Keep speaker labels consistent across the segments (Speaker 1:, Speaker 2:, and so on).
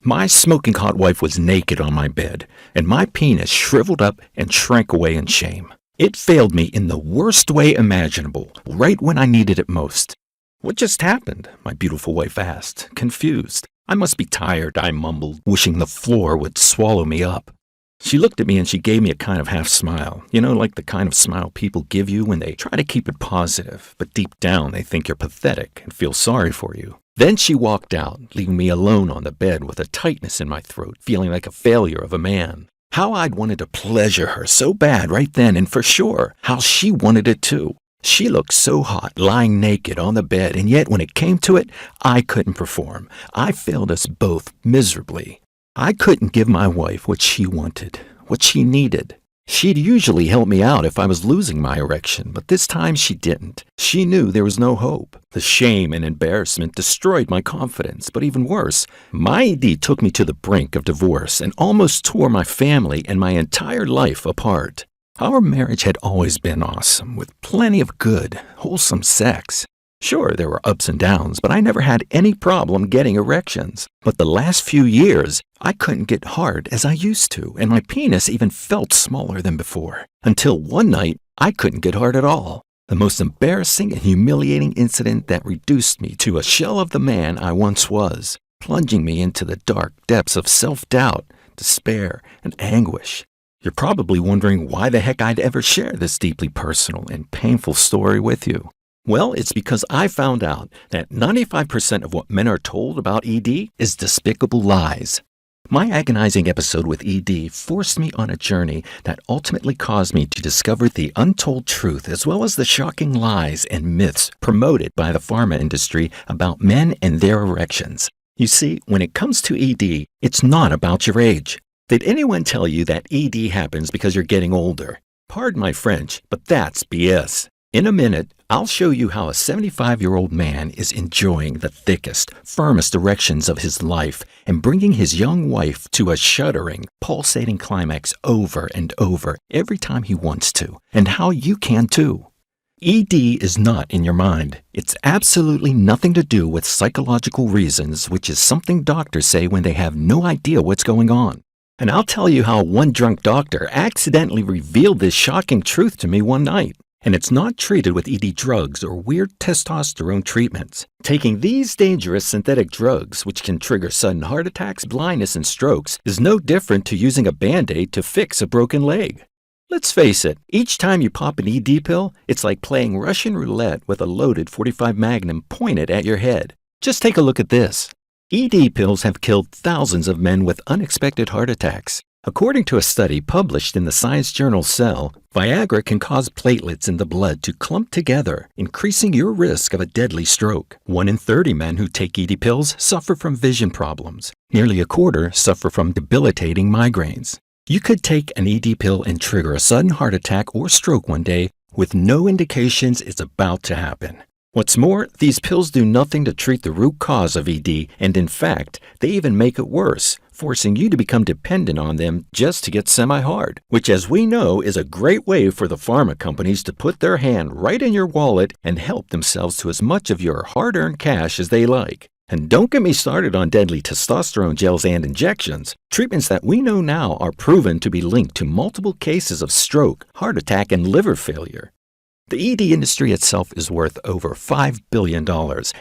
Speaker 1: My smoking hot wife was naked on my bed, and my penis shriveled up and shrank away in shame. It failed me in the worst way imaginable, right when I needed it most. "What just happened?" my beautiful wife asked, confused. "I must be tired," I mumbled, wishing the floor would swallow me up. She looked at me and she gave me a kind of half smile. You know, like the kind of smile people give you when they try to keep it positive, but deep down they think you're pathetic and feel sorry for you. Then she walked out, leaving me alone on the bed with a tightness in my throat, feeling like a failure of a man. How I'd wanted to pleasure her so bad right then, and for sure, how she wanted it too. She looked so hot, lying naked on the bed, and yet when it came to it, I couldn't perform. I failed us both miserably. I couldn't give my wife what she wanted, what she needed. She'd usually help me out if I was losing my erection, but this time she didn't. She knew there was no hope. The shame and embarrassment destroyed my confidence, but even worse, my ED took me to the brink of divorce and almost tore my family and my entire life apart. Our marriage had always been awesome, with plenty of good, wholesome sex. Sure, there were ups and downs, but I never had any problem getting erections. But the last few years, I couldn't get hard as I used to, and my penis even felt smaller than before. Until one night, I couldn't get hard at all. The most embarrassing and humiliating incident that reduced me to a shell of the man I once was, plunging me into the dark depths of self-doubt, despair, and anguish. You're probably wondering why the heck I'd ever share this deeply personal and painful story with you. Well, it's because I found out that 95% of what men are told about ED is despicable lies. My agonizing episode with ED forced me on a journey that ultimately caused me to discover the untold truth as well as the shocking lies and myths promoted by the pharma industry about men and their erections. You see, when it comes to ED, it's not about your age. Did anyone tell you that ED happens because you're getting older? Pardon my French, but that's BS. In a minute, I'll show you how a 75-year-old man is enjoying the thickest, firmest erections of his life and bringing his young wife to a shuddering, pulsating climax over and over every time he wants to, and how you can too. ED is not in your mind. It's absolutely nothing to do with psychological reasons, which is something doctors say when they have no idea what's going on. And I'll tell you how one drunk doctor accidentally revealed this shocking truth to me one night. And it's not treated with ED drugs or weird testosterone treatments. Taking these dangerous synthetic drugs, which can trigger sudden heart attacks, blindness, and strokes, is no different to using a Band-Aid to fix a broken leg. Let's face it, each time you pop an ED pill, it's like playing Russian roulette with a loaded .45 Magnum pointed at your head. Just take a look at this. ED pills have killed thousands of men with unexpected heart attacks. According to a study published in the science journal Cell, Viagra can cause platelets in the blood to clump together, increasing your risk of a deadly stroke. 1 in 30 men who take ED pills suffer from vision problems. Nearly a quarter suffer from debilitating migraines. You could take an ED pill and trigger a sudden heart attack or stroke one day with no indications it's about to happen. What's more, these pills do nothing to treat the root cause of ED, and in fact, they even make it worse, forcing you to become dependent on them just to get semi-hard, which as we know is a great way for the pharma companies to put their hand right in your wallet and help themselves to as much of your hard-earned cash as they like. And don't get me started on deadly testosterone gels and injections, treatments that we know now are proven to be linked to multiple cases of stroke, heart attack, and liver failure. The ED industry itself is worth over $5 billion,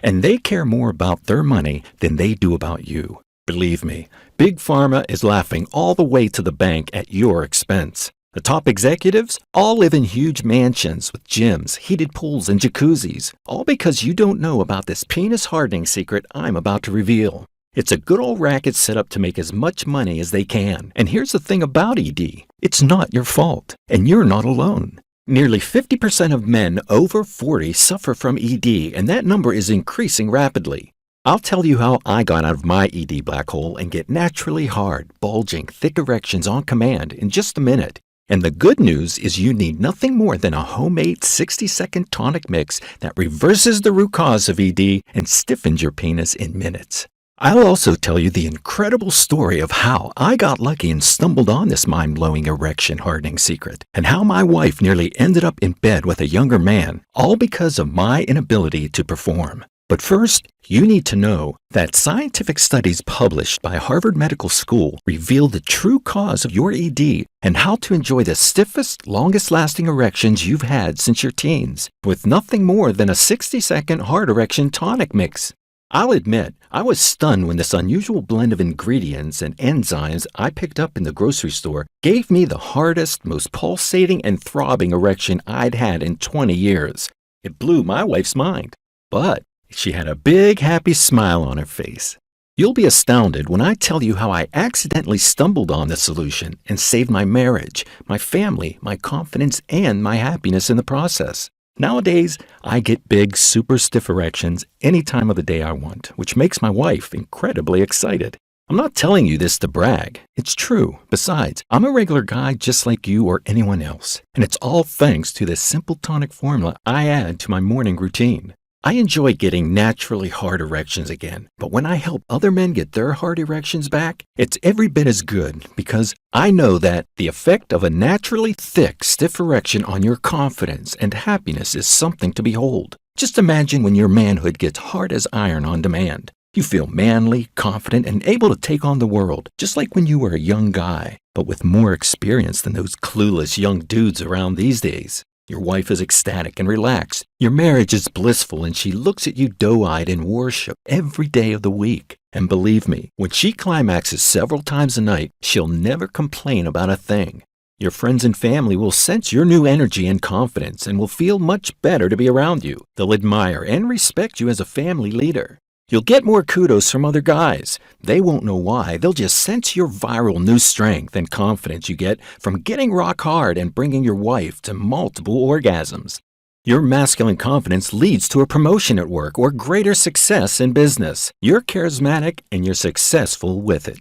Speaker 1: and they care more about their money than they do about you. Believe me, Big Pharma is laughing all the way to the bank at your expense. The top executives all live in huge mansions with gyms, heated pools, and jacuzzis, all because you don't know about this penis hardening secret I'm about to reveal. It's a good old racket set up to make as much money as they can. And here's the thing about ED. It's not your fault, and you're not alone. Nearly 50% of men over 40 suffer from ED, and that number is increasing rapidly. I'll tell you how I got out of my ED black hole and get naturally hard, bulging, thick erections on command in just a minute. And the good news is you need nothing more than a homemade 60-second tonic mix that reverses the root cause of ED and stiffens your penis in minutes. I'll also tell you the incredible story of how I got lucky and stumbled on this mind-blowing erection hardening secret, and how my wife nearly ended up in bed with a younger man, all because of my inability to perform. But first, you need to know that scientific studies published by Harvard Medical School reveal the true cause of your ED and how to enjoy the stiffest, longest-lasting erections you've had since your teens with nothing more than a 60-second hard erection tonic mix. I'll admit, I was stunned when this unusual blend of ingredients and enzymes I picked up in the grocery store gave me the hardest, most pulsating and throbbing erection I'd had in 20 years. It blew my wife's mind. But she had a big, happy smile on her face. You'll be astounded when I tell you how I accidentally stumbled on this solution and saved my marriage, my family, my confidence, and my happiness in the process. Nowadays, I get big, super stiff erections any time of the day I want, which makes my wife incredibly excited. I'm not telling you this to brag. It's true. Besides, I'm a regular guy just like you or anyone else, and it's all thanks to this simple tonic formula I add to my morning routine. I enjoy getting naturally hard erections again, but when I help other men get their hard erections back, it's every bit as good because I know that the effect of a naturally thick, stiff erection on your confidence and happiness is something to behold. Just imagine when your manhood gets hard as iron on demand. You feel manly, confident, and able to take on the world, just like when you were a young guy, but with more experience than those clueless young dudes around these days. Your wife is ecstatic and relaxed. Your marriage is blissful and she looks at you doe-eyed in worship every day of the week. And believe me, when she climaxes several times a night, she'll never complain about a thing. Your friends and family will sense your new energy and confidence and will feel much better to be around you. They'll admire and respect you as a family leader. You'll get more kudos from other guys. They won't know why. They'll just sense your viral new strength and confidence you get from getting rock hard and bringing your wife to multiple orgasms. Your masculine confidence leads to a promotion at work or greater success in business. You're charismatic and you're successful with it.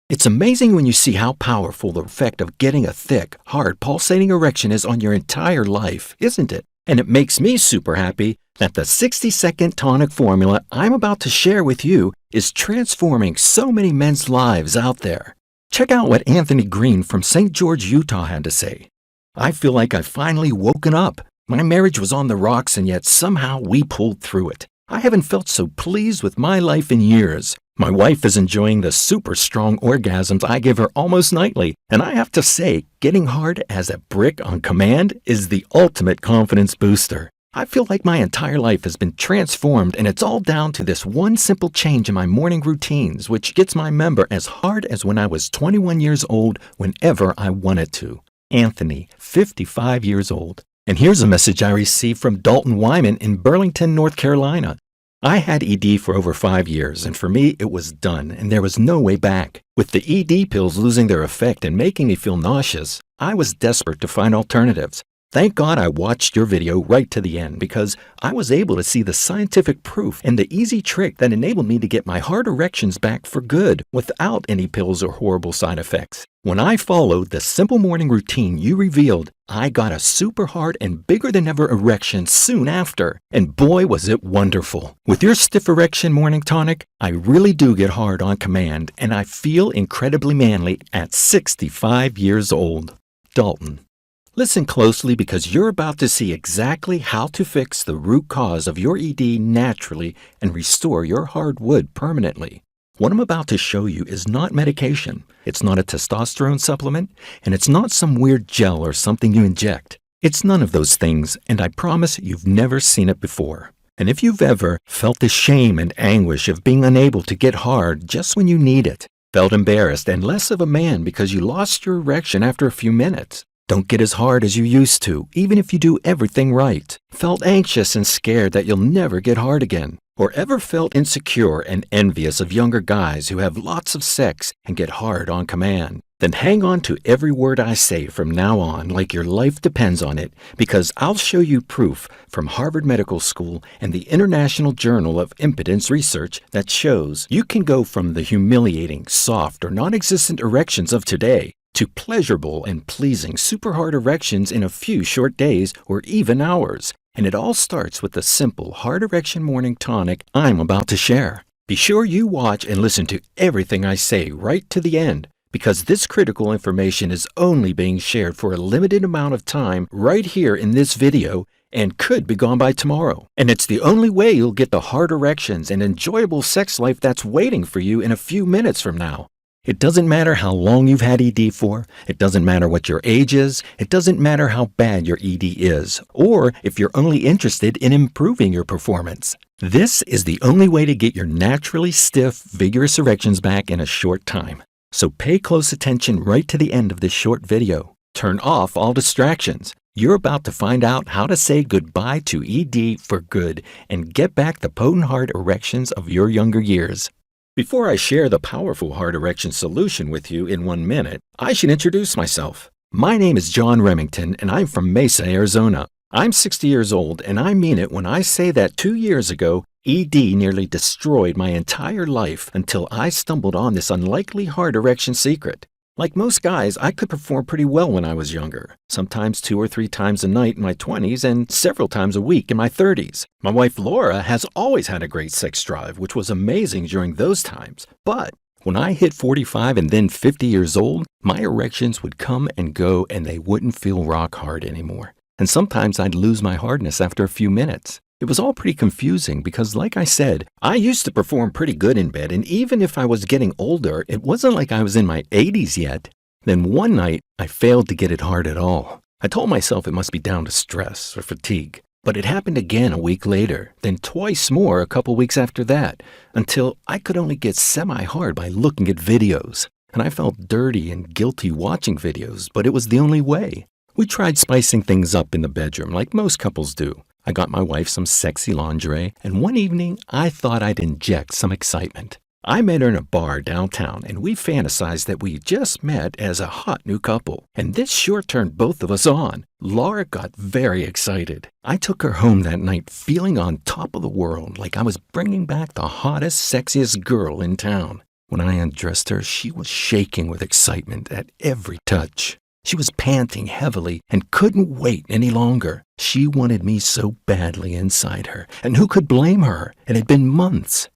Speaker 1: It's amazing when you see how powerful the effect of getting a thick, hard, pulsating erection is on your entire life, isn't it? And it makes me super happy that the 60-second tonic formula I'm about to share with you is transforming so many men's lives out there. Check out what Anthony Green from St. George, Utah had to say. I feel like I've finally woken up. My marriage was on the rocks and yet somehow we pulled through it. I haven't felt so pleased with my life in years. My wife is enjoying the super strong orgasms I give her almost nightly, and I have to say, getting hard as a brick on command is the ultimate confidence booster. I feel like my entire life has been transformed, and it's all down to this one simple change in my morning routines, which gets my member as hard as when I was 21 years old whenever I wanted to. Anthony, 55 years old. And here's a message I received from Dalton Wyman in Burlington, North Carolina. I had ED for over 5 years, and for me, it was done, and there was no way back. With the ED pills losing their effect and making me feel nauseous, I was desperate to find alternatives. Thank God I watched your video right to the end because I was able to see the scientific proof and the easy trick that enabled me to get my hard erections back for good without any pills or horrible side effects. When I followed the simple morning routine you revealed, I got a super hard and bigger than ever erection soon after. And boy, was it wonderful. With your stiff erection morning tonic, I really do get hard on command and I feel incredibly manly at 65 years old. Dalton. Listen closely because you're about to see exactly how to fix the root cause of your ED naturally and restore your hard wood permanently. What I'm about to show you is not medication, it's not a testosterone supplement, and it's not some weird gel or something you inject. It's none of those things, and I promise you've never seen it before. And if you've ever felt the shame and anguish of being unable to get hard just when you need it, felt embarrassed and less of a man because you lost your erection after a few minutes, don't get as hard as you used to, even if you do everything right. Felt anxious and scared that you'll never get hard again. Or ever felt insecure and envious of younger guys who have lots of sex and get hard on command. Then hang on to every word I say from now on like your life depends on it, because I'll show you proof from Harvard Medical School and the International Journal of Impotence Research that shows you can go from the humiliating, soft, or non-existent erections of today to pleasurable and pleasing super hard erections in a few short days or even hours. And it all starts with the simple hard erection morning tonic I'm about to share. Be sure you watch and listen to everything I say right to the end, because this critical information is only being shared for a limited amount of time right here in this video, and could be gone by tomorrow. And it's the only way you'll get the hard erections and enjoyable sex life that's waiting for you in a few minutes from now. It doesn't matter how long you've had ED for, it doesn't matter what your age is, it doesn't matter how bad your ED is, or if you're only interested in improving your performance. This is the only way to get your naturally stiff, vigorous erections back in a short time. So pay close attention right to the end of this short video. Turn off all distractions. You're about to find out how to say goodbye to ED for good and get back the potent hard erections of your younger years. Before I share the powerful hard erection solution with you in 1 minute, I should introduce myself. My name is John Remington and I'm from Mesa, Arizona. I'm 60 years old and I mean it when I say that 2 years ago, ED nearly destroyed my entire life until I stumbled on this unlikely hard erection secret. Like most guys, I could perform pretty well when I was younger, sometimes 2 or 3 times a night in my 20s and several times a week in my 30s. My wife Laura has always had a great sex drive, which was amazing during those times. But when I hit 45 and then 50 years old, my erections would come and go and they wouldn't feel rock hard anymore. And sometimes I'd lose my hardness after a few minutes. It was all pretty confusing because, like I said, I used to perform pretty good in bed, and even if I was getting older, it wasn't like I was in my 80s yet. Then one night, I failed to get it hard at all. I told myself it must be down to stress or fatigue. But it happened again a week later, then twice more a couple weeks after that, until I could only get semi-hard by looking at videos. And I felt dirty and guilty watching videos, but it was the only way. We tried spicing things up in the bedroom like most couples do. I got my wife some sexy lingerie, and one evening I thought I'd inject some excitement. I met her in a bar downtown, and we fantasized that we just met as a hot new couple. And this sure turned both of us on. Laura got very excited. I took her home that night feeling on top of the world, like I was bringing back the hottest, sexiest girl in town. When I undressed her, she was shaking with excitement at every touch. She was panting heavily and couldn't wait any longer. She wanted me so badly inside her, and who could blame her? It had been months.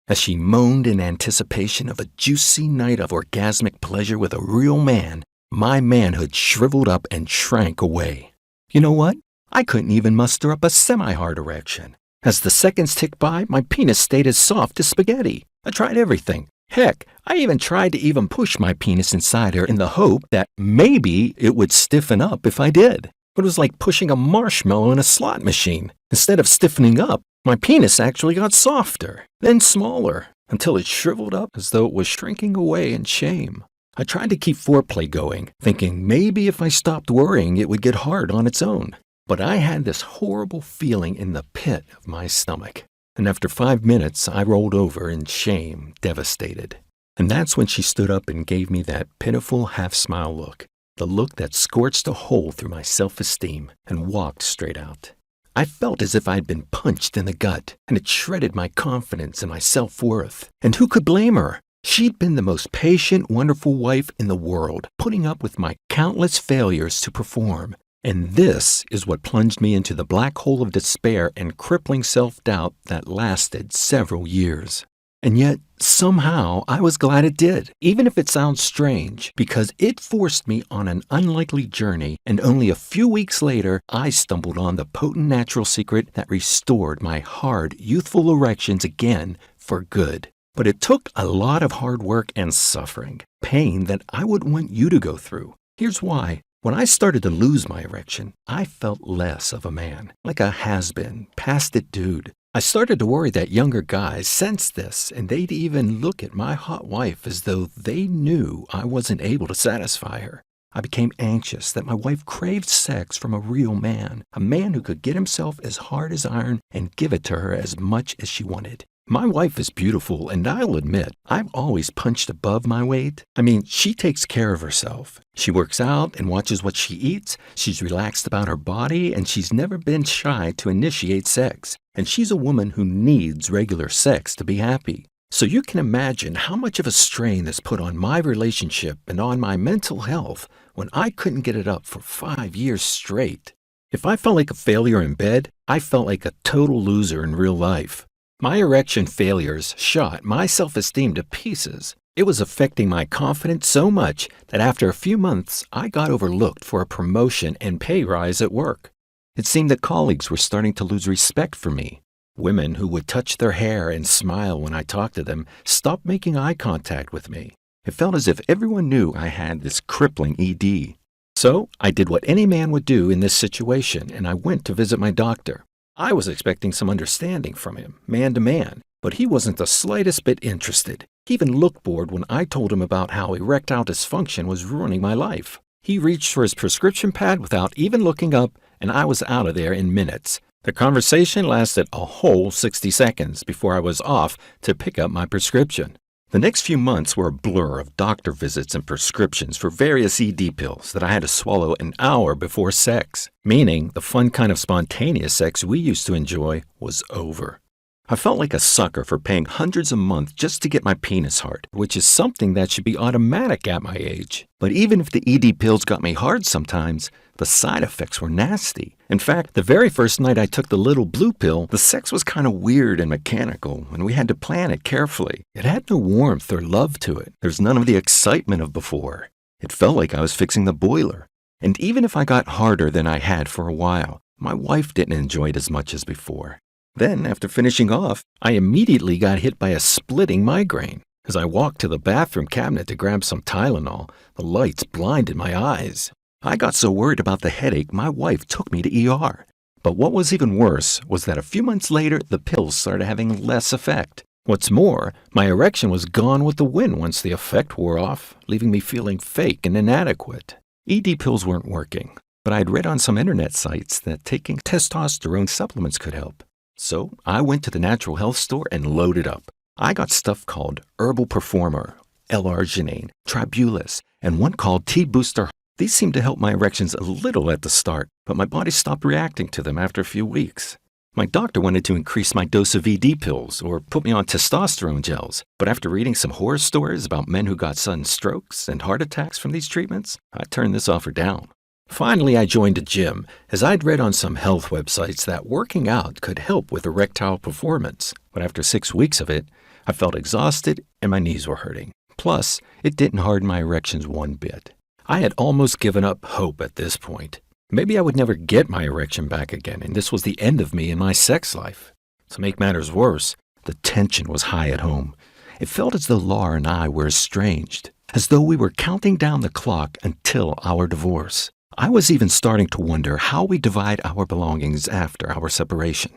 Speaker 1: As she moaned in anticipation of a juicy night of orgasmic pleasure with a real man, my manhood shriveled up and shrank away. You know what? I couldn't even muster up a semi-hard erection. As the seconds ticked by, my penis stayed as soft as spaghetti. I tried everything. Heck, I even tried to even push my penis inside her in the hope that maybe it would stiffen up if I did. But it was like pushing a marshmallow in a slot machine. Instead of stiffening up, my penis actually got softer, then smaller, until it shriveled up as though it was shrinking away in shame. I tried to keep foreplay going, thinking maybe if I stopped worrying it would get hard on its own. But I had this horrible feeling in the pit of my stomach. And after 5 minutes, I rolled over in shame, devastated. And that's when she stood up and gave me that pitiful half-smile look, the look that scorched a hole through my self-esteem, and walked straight out. I felt as if I'd been punched in the gut, and it shredded my confidence and my self-worth. And who could blame her? She'd been the most patient, wonderful wife in the world, putting up with my countless failures to perform. And this is what plunged me into the black hole of despair and crippling self-doubt that lasted several years. And yet, somehow, I was glad it did, even if it sounds strange, because it forced me on an unlikely journey, and only a few weeks later, I stumbled on the potent natural secret that restored my hard, youthful erections again for good. But it took a lot of hard work and suffering, pain that I wouldn't want you to go through. Here's why. When I started to lose my erection, I felt less of a man, like a has-been, past-it dude. I started to worry that younger guys sensed this, and they'd even look at my hot wife as though they knew I wasn't able to satisfy her. I became anxious that my wife craved sex from a real man, a man who could get himself as hard as iron and give it to her as much as she wanted. My wife is beautiful, and I'll admit, I've always punched above my weight. I mean, she takes care of herself. She works out and watches what she eats. She's relaxed about her body, and she's never been shy to initiate sex. And she's a woman who needs regular sex to be happy. So you can imagine how much of a strain this put on my relationship and on my mental health when I couldn't get it up for 5 years straight. If I felt like a failure in bed, I felt like a total loser in real life. My erection failures shot my self-esteem to pieces. It was affecting my confidence so much that after a few months, I got overlooked for a promotion and pay rise at work. It seemed that colleagues were starting to lose respect for me. Women who would touch their hair and smile when I talked to them stopped making eye contact with me. It felt as if everyone knew I had this crippling ED. So I did what any man would do in this situation, and I went to visit my doctor. I was expecting some understanding from him, man to man, but he wasn't the slightest bit interested. He even looked bored when I told him about how erectile dysfunction was ruining my life. He reached for his prescription pad without even looking up, and I was out of there in minutes. The conversation lasted a whole 60 seconds before I was off to pick up my prescription. The next few months were a blur of doctor visits and prescriptions for various ED pills that I had to swallow an hour before sex, meaning the fun kind of spontaneous sex we used to enjoy was over. I felt like a sucker for paying hundreds a month just to get my penis hard, which is something that should be automatic at my age. But even if the ED pills got me hard sometimes, the side effects were nasty. In fact, the very first night I took the little blue pill, the sex was kind of weird and mechanical, and we had to plan it carefully. It had no warmth or love to it. There's none of the excitement of before. It felt like I was fixing the boiler. And even if I got harder than I had for a while, my wife didn't enjoy it as much as before. Then, after finishing off, I immediately got hit by a splitting migraine. As I walked to the bathroom cabinet to grab some Tylenol, the lights blinded my eyes. I got so worried about the headache, my wife took me to ER. But what was even worse was that a few months later, the pills started having less effect. What's more, my erection was gone with the wind once the effect wore off, leaving me feeling fake and inadequate. ED pills weren't working, but I'd read on some internet sites that taking testosterone supplements could help. So I went to the natural health store and loaded up. I got stuff called Herbal Performer, L-arginine, Tribulus, and one called T-Booster. These seemed to help my erections a little at the start, but my body stopped reacting to them after a few weeks. My doctor wanted to increase my dose of ED pills or put me on testosterone gels, but after reading some horror stories about men who got sudden strokes and heart attacks from these treatments, I turned this offer down. Finally, I joined a gym, as I'd read on some health websites that working out could help with erectile performance. But after 6 weeks of it, I felt exhausted and my knees were hurting. Plus, it didn't harden my erections one bit. I had almost given up hope at this point. Maybe I would never get my erection back again, and this was the end of me and my sex life. To make matters worse, the tension was high at home. It felt as though Laura and I were estranged, as though we were counting down the clock until our divorce. I was even starting to wonder how we divide our belongings after our separation.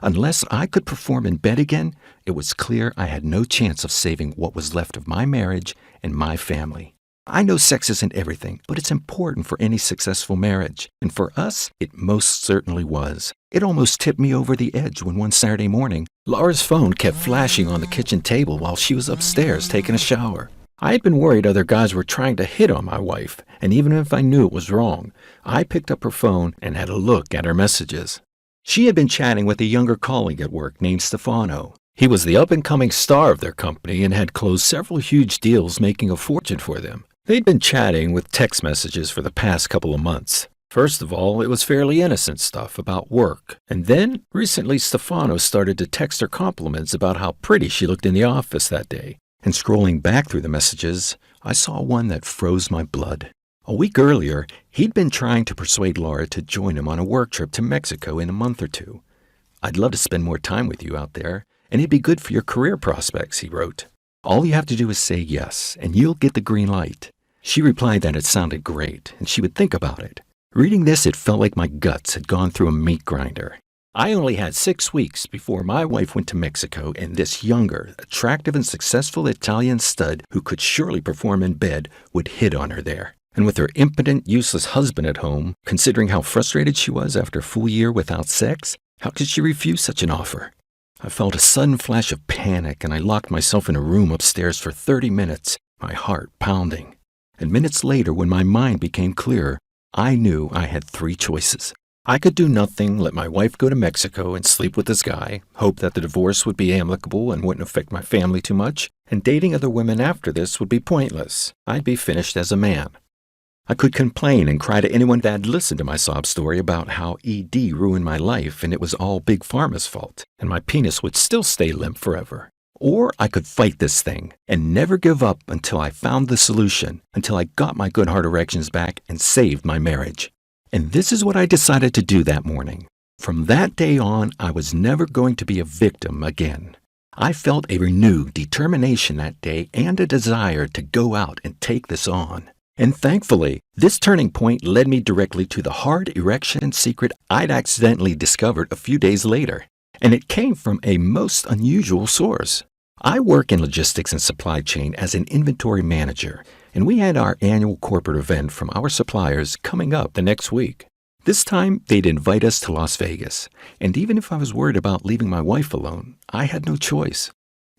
Speaker 1: Unless I could perform in bed again, it was clear I had no chance of saving what was left of my marriage and my family. I know sex isn't everything, but it's important for any successful marriage. And for us, it most certainly was. It almost tipped me over the edge when one Saturday morning, Laura's phone kept flashing on the kitchen table while she was upstairs taking a shower. I had been worried other guys were trying to hit on my wife, and even if I knew it was wrong, I picked up her phone and had a look at her messages. She had been chatting with a younger colleague at work named Stefano. He was the up-and-coming star of their company and had closed several huge deals, making a fortune for them. They'd been chatting with text messages for the past couple of months. First of all, it was fairly innocent stuff about work. And then, recently, Stefano started to text her compliments about how pretty she looked in the office that day. And scrolling back through the messages, I saw one that froze my blood. A week earlier, he'd been trying to persuade Laura to join him on a work trip to Mexico in a month or two. "I'd love to spend more time with you out there, and it'd be good for your career prospects," he wrote. "All you have to do is say yes, and you'll get the green light." She replied that it sounded great, and she would think about it. Reading this, it felt like my guts had gone through a meat grinder. I only had 6 weeks before my wife went to Mexico, and this younger, attractive, and successful Italian stud who could surely perform in bed would hit on her there. And with her impotent, useless husband at home, considering how frustrated she was after a full year without sex, how could she refuse such an offer? I felt a sudden flash of panic, and I locked myself in a room upstairs for 30 minutes, my heart pounding. And minutes later, when my mind became clearer, I knew I had 3 choices. I could do nothing, let my wife go to Mexico and sleep with this guy, hope that the divorce would be amicable and wouldn't affect my family too much, and dating other women after this would be pointless. I'd be finished as a man. I could complain and cry to anyone that'd listened to my sob story about how ED ruined my life and it was all Big Pharma's fault, and my penis would still stay limp forever. Or I could fight this thing and never give up until I found the solution, until I got my good heart erections back and saved my marriage. And this is what I decided to do that morning. From that day on, I was never going to be a victim again. I felt a renewed determination that day and a desire to go out and take this on. And thankfully, this turning point led me directly to the hard erection secret I'd accidentally discovered a few days later. And it came from a most unusual source. I work in logistics and supply chain as an inventory manager, and we had our annual corporate event from our suppliers coming up the next week. This time, they'd invite us to Las Vegas, and even if I was worried about leaving my wife alone, I had no choice.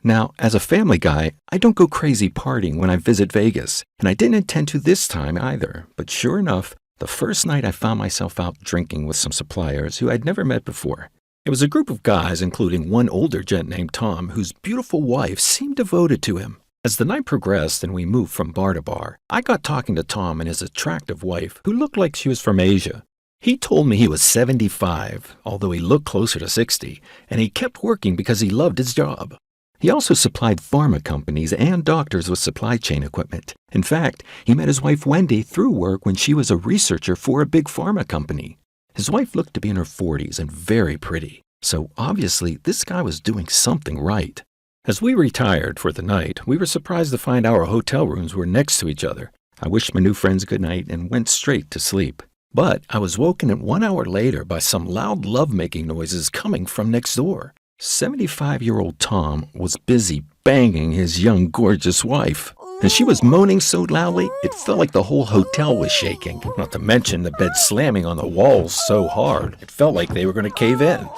Speaker 1: Now, as a family guy, I don't go crazy partying when I visit Vegas, and I didn't intend to this time either, but sure enough, the first night I found myself out drinking with some suppliers who I'd never met before. It was a group of guys, including one older gent named Tom, whose beautiful wife seemed devoted to him. As the night progressed and we moved from bar to bar, I got talking to Tom and his attractive wife, who looked like she was from Asia. He told me he was 75, although he looked closer to 60, and he kept working because he loved his job. He also supplied pharma companies and doctors with supply chain equipment. In fact, he met his wife Wendy through work when she was a researcher for a big pharma company. His wife looked to be in her 40s and very pretty, so obviously this guy was doing something right. As we retired for the night, we were surprised to find our hotel rooms were next to each other. I wished my new friends good night and went straight to sleep. But I was woken at 1 hour later by some loud lovemaking noises coming from next door. 75-year-old Tom was busy banging his young, gorgeous wife. And she was moaning so loudly, it felt like the whole hotel was shaking. Not to mention the bed slamming on the walls so hard, it felt like they were going to cave in.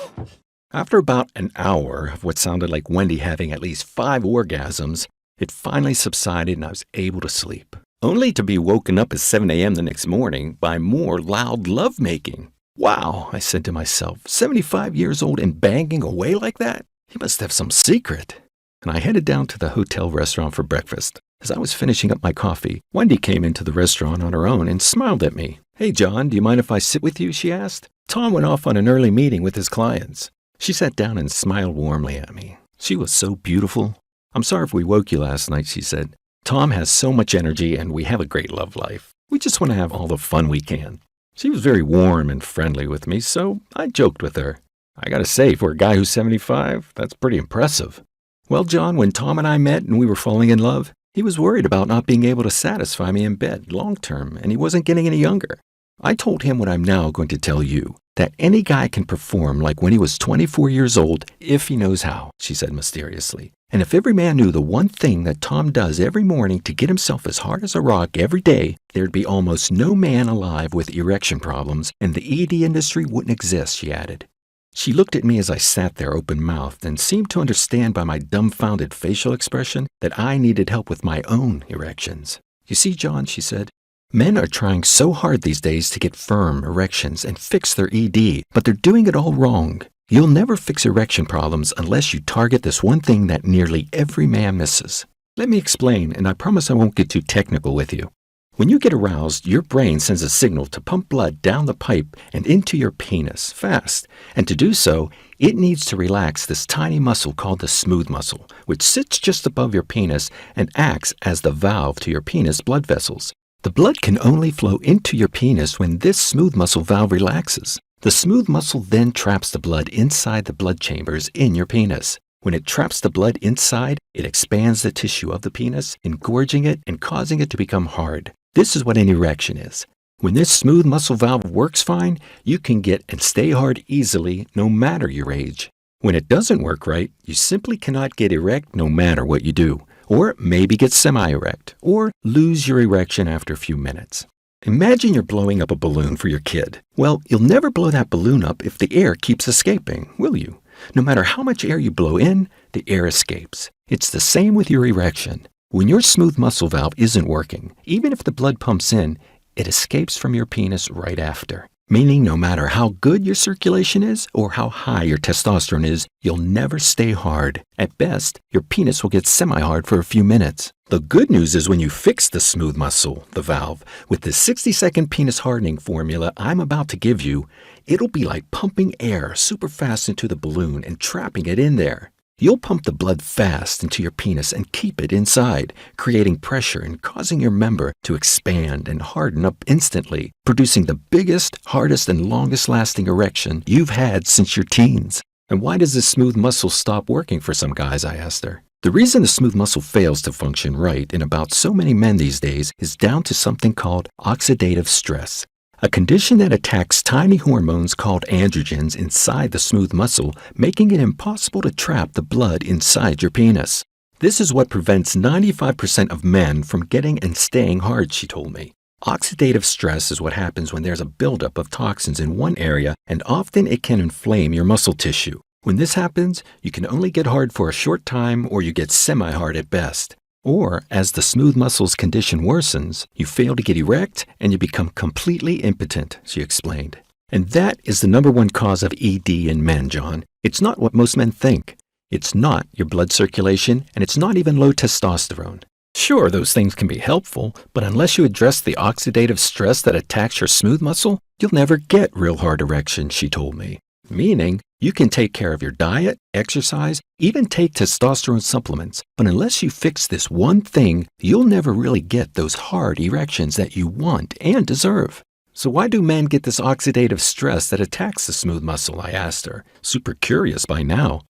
Speaker 1: After about an hour of what sounded like Wendy having at least 5 orgasms, it finally subsided and I was able to sleep. Only to be woken up at 7 a.m. the next morning by more loud lovemaking. Wow, I said to myself, 75 years old and banging away like that? He must have some secret. And I headed down to the hotel restaurant for breakfast. As I was finishing up my coffee, Wendy came into the restaurant on her own and smiled at me. "Hey, John, do you mind if I sit with you?" she asked. Tom went off on an early meeting with his clients. She sat down and smiled warmly at me. She was so beautiful. "I'm sorry if we woke you last night," she said. "Tom has so much energy and we have a great love life. We just want to have all the fun we can." She was very warm and friendly with me, so I joked with her. I gotta say, for a guy who's 75, that's pretty impressive. Well, John, when Tom and I met and we were falling in love, he was worried about not being able to satisfy me in bed long term, and he wasn't getting any younger. I told him what I'm now going to tell you, that any guy can perform like when he was 24 years old if he knows how, she said mysteriously. And if every man knew the one thing that Tom does every morning to get himself as hard as a rock every day, there'd be almost no man alive with erection problems, and the ED industry wouldn't exist, she added. She looked at me as I sat there open-mouthed and seemed to understand by my dumbfounded facial expression that I needed help with my own erections. "You see, John," she said, "men are trying so hard these days to get firm erections and fix their ED, but they're doing it all wrong. You'll never fix erection problems unless you target this one thing that nearly every man misses. Let me explain, and I promise I won't get too technical with you. When you get aroused, your brain sends a signal to pump blood down the pipe and into your penis fast. And to do so, it needs to relax this tiny muscle called the smooth muscle, which sits just above your penis and acts as the valve to your penis blood vessels. The blood can only flow into your penis when this smooth muscle valve relaxes. The smooth muscle then traps the blood inside the blood chambers in your penis. When it traps the blood inside, it expands the tissue of the penis, engorging it and causing it to become hard. This is what an erection is. When this smooth muscle valve works fine, you can get and stay hard easily no matter your age. When it doesn't work right, you simply cannot get erect no matter what you do, or maybe get semi-erect, or lose your erection after a few minutes. Imagine you're blowing up a balloon for your kid. Well, you'll never blow that balloon up if the air keeps escaping, will you? No matter how much air you blow in, the air escapes. It's the same with your erection. When your smooth muscle valve isn't working, even if the blood pumps in, it escapes from your penis right after. Meaning no matter how good your circulation is or how high your testosterone is, you'll never stay hard. At best, your penis will get semi-hard for a few minutes. The good news is when you fix the smooth muscle, the valve, with the 60-second penis hardening formula I'm about to give you, it'll be like pumping air super fast into the balloon and trapping it in there. You'll pump the blood fast into your penis and keep it inside, creating pressure and causing your member to expand and harden up instantly, producing the biggest, hardest, and longest-lasting erection you've had since your teens. And why does this smooth muscle stop working for some guys, I asked her. The reason the smooth muscle fails to function right in about so many men these days is down to something called oxidative stress, a condition that attacks tiny hormones called androgens inside the smooth muscle, making it impossible to trap the blood inside your penis. This is what prevents 95% of men from getting and staying hard, she told me. Oxidative stress is what happens when there's a buildup of toxins in one area, and often it can inflame your muscle tissue. When this happens, you can only get hard for a short time or you get semi-hard at best. Or, as the smooth muscles condition worsens, you fail to get erect and you become completely impotent, she explained. And that is the number one cause of ED in men, John. It's not what most men think. It's not your blood circulation, and it's not even low testosterone. Sure, those things can be helpful, but unless you address the oxidative stress that attacks your smooth muscle, you'll never get real hard erections, she told me. Meaning, you can take care of your diet, exercise, even take testosterone supplements, but unless you fix this one thing, you'll never really get those hard erections that you want and deserve. So why do men get this oxidative stress that attacks the smooth muscle, I asked her, super curious by now.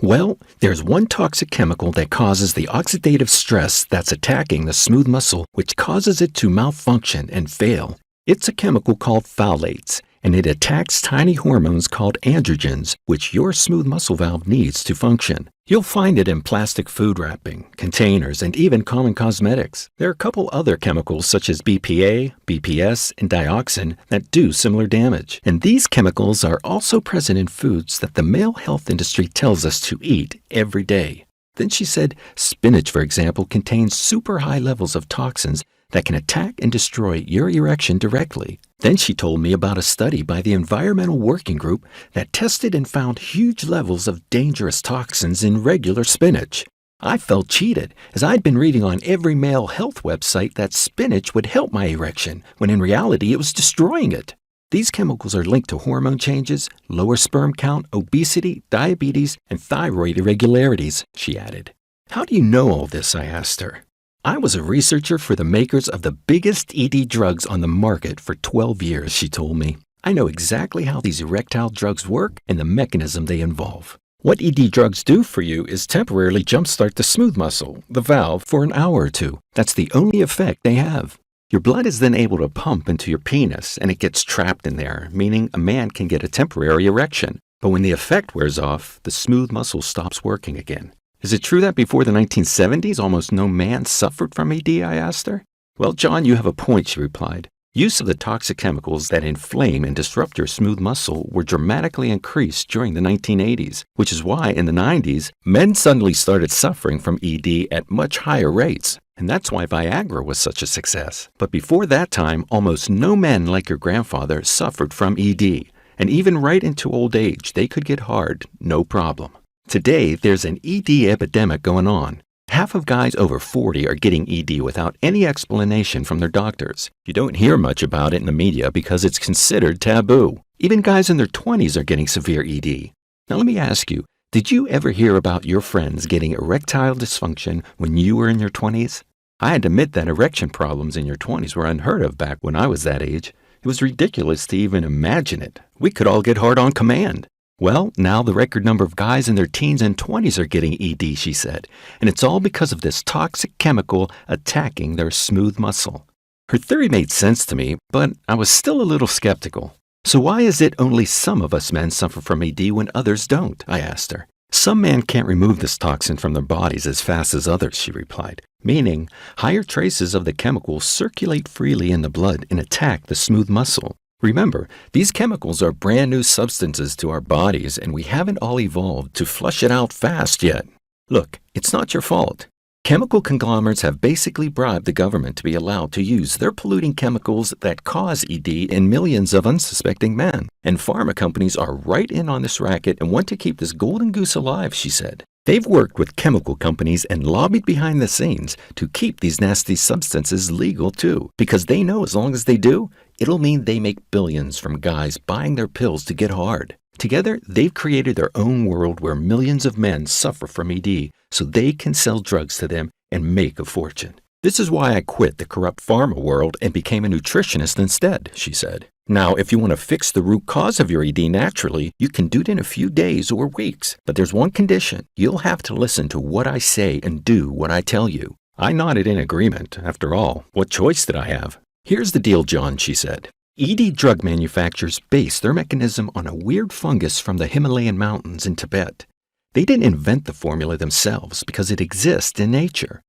Speaker 1: Well, there's one toxic chemical that causes the oxidative stress that's attacking the smooth muscle, which causes it to malfunction and fail. It's a chemical called phthalates, and it attacks tiny hormones called androgens, which your smooth muscle valve needs to function. You'll find it in plastic food wrapping, containers, and even common cosmetics. There are a couple other chemicals such as BPA, BPS, and dioxin that do similar damage. And these chemicals are also present in foods that the male health industry tells us to eat every day. Then she said spinach, for example, contains super high levels of toxins that can attack and destroy your erection directly. Then she told me about a study by the Environmental Working Group that tested and found huge levels of dangerous toxins in regular spinach. I felt cheated, as I'd been reading on every male health website that spinach would help my erection, when in reality it was destroying it. These chemicals are linked to hormone changes, lower sperm count, obesity, diabetes, and thyroid irregularities, she added. How do you know all this? I asked her. I was a researcher for the makers of the biggest ED drugs on the market for 12 years, she told me. I know exactly how these erectile drugs work and the mechanism they involve. What ED drugs do for you is temporarily jumpstart the smooth muscle, the valve, for an hour or two. That's the only effect they have. Your blood is then able to pump into your penis and it gets trapped in there, meaning a man can get a temporary erection. But when the effect wears off, the smooth muscle stops working again. Is it true that before the 1970s, almost no man suffered from ED, I asked her? Well, John, you have a point, she replied. Use of the toxic chemicals that inflame and disrupt your smooth muscle were dramatically increased during the 1980s, which is why in the 90s, men suddenly started suffering from ED at much higher rates. And that's why Viagra was such a success. But before that time, almost no men like your grandfather suffered from ED. And even right into old age, they could get hard, no problem. Today, there's an ED epidemic going on. Half of guys over 40 are getting ED without any explanation from their doctors. You don't hear much about it in the media because it's considered taboo. Even guys in their 20s are getting severe ED. Now let me ask you, did you ever hear about your friends getting erectile dysfunction when you were in your 20s? I had to admit that erection problems in your 20s were unheard of back when I was that age. It was ridiculous to even imagine it. We could all get hard on command. Well, now the record number of guys in their teens and 20s are getting ED, she said, and it's all because of this toxic chemical attacking their smooth muscle. Her theory made sense to me, but I was still a little skeptical. So why is it only some of us men suffer from ED when others don't? I asked her. Some men can't remove this toxin from their bodies as fast as others, she replied, meaning higher traces of the chemical circulate freely in the blood and attack the smooth muscle. Remember, these chemicals are brand new substances to our bodies and we haven't all evolved to flush it out fast yet. Look, it's not your fault. Chemical conglomerates have basically bribed the government to be allowed to use their polluting chemicals that cause ED in millions of unsuspecting men. And pharma companies are right in on this racket and want to keep this golden goose alive, she said. They've worked with chemical companies and lobbied behind the scenes to keep these nasty substances legal too, because they know as long as they do, it'll mean they make billions from guys buying their pills to get hard. Together, they've created their own world where millions of men suffer from ED so they can sell drugs to them and make a fortune. This is why I quit the corrupt pharma world and became a nutritionist instead, she said. Now, if you want to fix the root cause of your ED naturally, you can do it in a few days or weeks. But there's one condition. You'll have to listen to what I say and do what I tell you. I nodded in agreement. After all, what choice did I have? Here's the deal, John, she said. ED drug manufacturers base their mechanism on a weird fungus from the Himalayan mountains in Tibet. They didn't invent the formula themselves because it exists in nature.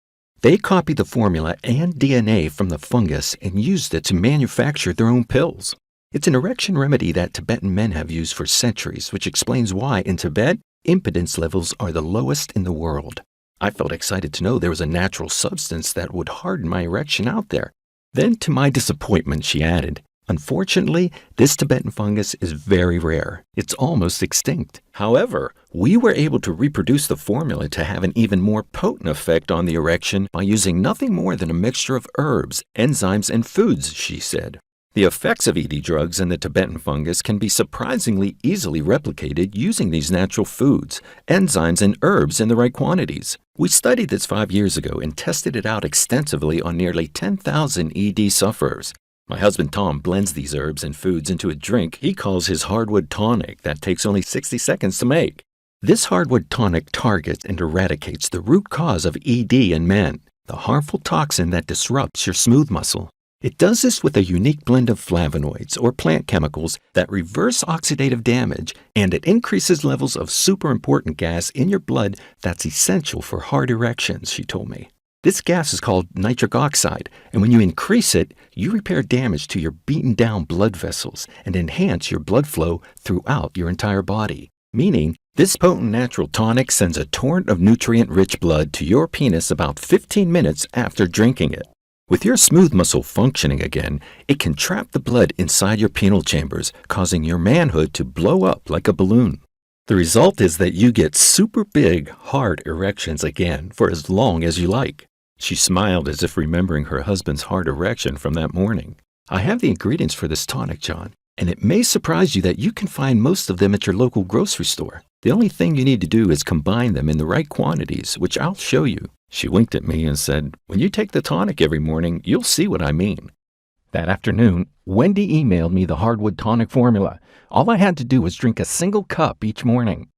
Speaker 1: They copied the formula and DNA from the fungus and used it to manufacture their own pills. It's an erection remedy that Tibetan men have used for centuries, which explains why, in Tibet, impotence levels are the lowest in the world. I felt excited to know there was a natural substance that would harden my erection out there. Then, to my disappointment, she added, unfortunately, this Tibetan fungus is very rare. It's almost extinct. However, we were able to reproduce the formula to have an even more potent effect on the erection by using nothing more than a mixture of herbs, enzymes, and foods, she said. The effects of ED drugs and the Tibetan fungus can be surprisingly easily replicated using these natural foods, enzymes, and herbs in the right quantities. We studied this 5 years ago and tested it out extensively on nearly 10,000 ED sufferers. My husband Tom blends these herbs and foods into a drink he calls his hardwood tonic that takes only 60 seconds to make. This hardwood tonic targets and eradicates the root cause of ED in men, the harmful toxin that disrupts your smooth muscle. It does this with a unique blend of flavonoids, or plant chemicals, that reverse oxidative damage, and it increases levels of super important gas in your blood that's essential for hard erections, she told me. This gas is called nitric oxide, and when you increase it, you repair damage to your beaten down blood vessels and enhance your blood flow throughout your entire body. Meaning, this potent natural tonic sends a torrent of nutrient-rich blood to your penis about 15 minutes after drinking it. With your smooth muscle functioning again, it can trap the blood inside your penile chambers, causing your manhood to blow up like a balloon. The result is that you get super big, hard erections again for as long as you like. She smiled as if remembering her husband's hard erection from that morning. I have the ingredients for this tonic, John, and it may surprise you that you can find most of them at your local grocery store. The only thing you need to do is combine them in the right quantities, which I'll show you. She winked at me and said, when you take the tonic every morning, you'll see what I mean. That afternoon, Wendy emailed me the hardwood tonic formula. All I had to do was drink a single cup each morning.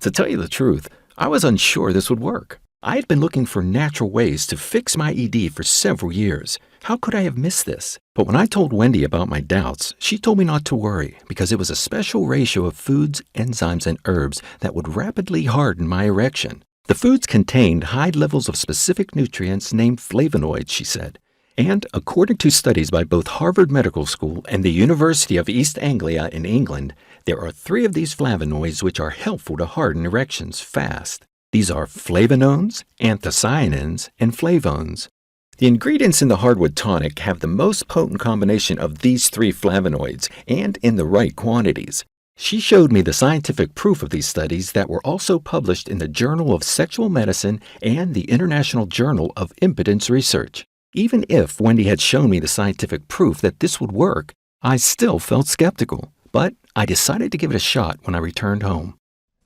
Speaker 1: To tell you the truth, I was unsure this would work. I had been looking for natural ways to fix my ED for several years. How could I have missed this? But when I told Wendy about my doubts, she told me not to worry because it was a special ratio of foods, enzymes, and herbs that would rapidly harden my erection. The foods contained high levels of specific nutrients named flavonoids, she said. And according to studies by both Harvard Medical School and the University of East Anglia in England, there are 3 of these flavonoids which are helpful to harden erections fast. These are flavonones, anthocyanins, and flavones. The ingredients in the hardwood tonic have the most potent combination of these 3 flavonoids and in the right quantities. She showed me the scientific proof of these studies that were also published in the Journal of Sexual Medicine and the International Journal of Impotence Research. Even if Wendy had shown me the scientific proof that this would work, I still felt skeptical, but I decided to give it a shot when I returned home.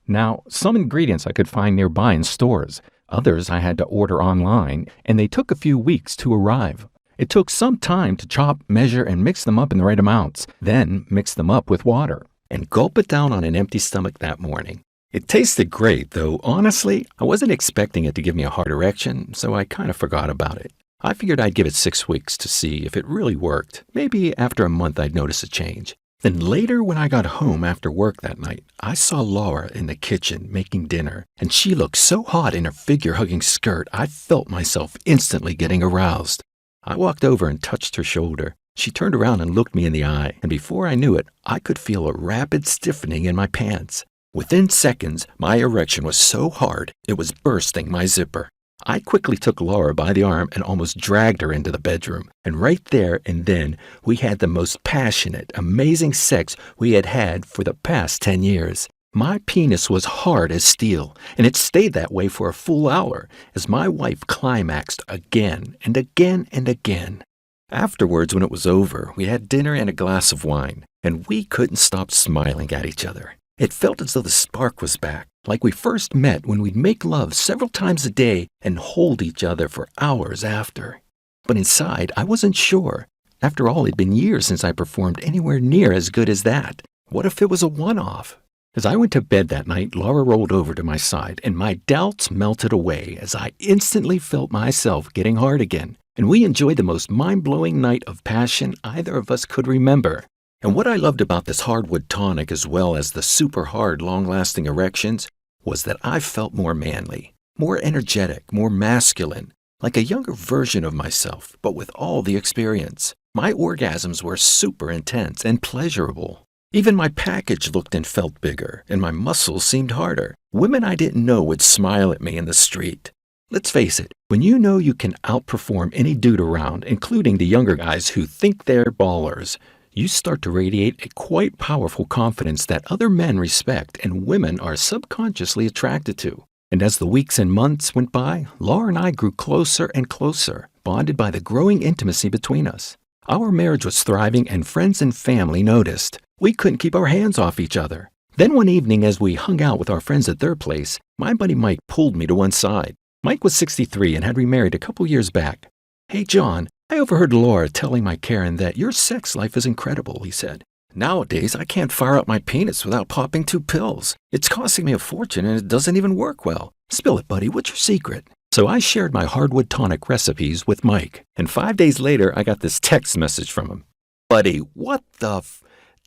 Speaker 1: Now, some ingredients I could find nearby in stores. Others I had to order online, and they took a few weeks to arrive. It took some time to chop, measure, and mix them up in the right amounts, then mix them up with water, and gulp it down on an empty stomach that morning. It tasted great, though honestly, I wasn't expecting it to give me a hard erection, so I kind of forgot about it. I figured I'd give it 6 weeks to see if it really worked. Maybe after a month I'd notice a change. Then later when I got home after work that night, I saw Laura in the kitchen making dinner, and she looked so hot in her figure-hugging skirt I felt myself instantly getting aroused. I walked over and touched her shoulder. She turned around and looked me in the eye, and before I knew it, I could feel a rapid stiffening in my pants. Within seconds, my erection was so hard it was bursting my zipper. I quickly took Laura by the arm and almost dragged her into the bedroom. And right there and then, we had the most passionate, amazing sex we had had for the past 10 years. My penis was hard as steel, and it stayed that way for a full hour as my wife climaxed again and again and again. Afterwards, when it was over, we had dinner and a glass of wine, and we couldn't stop smiling at each other. It felt as though the spark was back, like we first met when we'd make love several times a day and hold each other for hours after. But inside, I wasn't sure. After all, it'd been years since I performed anywhere near as good as that. What if it was a one-off? As I went to bed that night, Laura rolled over to my side, and my doubts melted away as I instantly felt myself getting hard again. And we enjoyed the most mind-blowing night of passion either of us could remember. And what I loved about this hardwood tonic, as well as the super hard, long-lasting erections, was that I felt more manly, more energetic, more masculine, like a younger version of myself, but with all the experience. My orgasms were super intense and pleasurable. Even my package looked and felt bigger, and my muscles seemed harder. Women I didn't know would smile at me in the street. Let's face it, when you know you can outperform any dude around, including the younger guys who think they're ballers, you start to radiate a quite powerful confidence that other men respect and women are subconsciously attracted to. And as the weeks and months went by, Laura and I grew closer and closer, bonded by the growing intimacy between us. Our marriage was thriving and friends and family noticed. We couldn't keep our hands off each other. Then one evening as we hung out with our friends at their place, my buddy Mike pulled me to one side. Mike was 63 and had remarried a couple years back. "Hey, John, I overheard Laura telling my Karen that your sex life is incredible," he said. "Nowadays, I can't fire up my penis without popping 2 pills. It's costing me a fortune and it doesn't even work well. Spill it, buddy. What's your secret?" So I shared my hardwood tonic recipes with Mike, and 5 days later, I got this text message from him. "Buddy, what the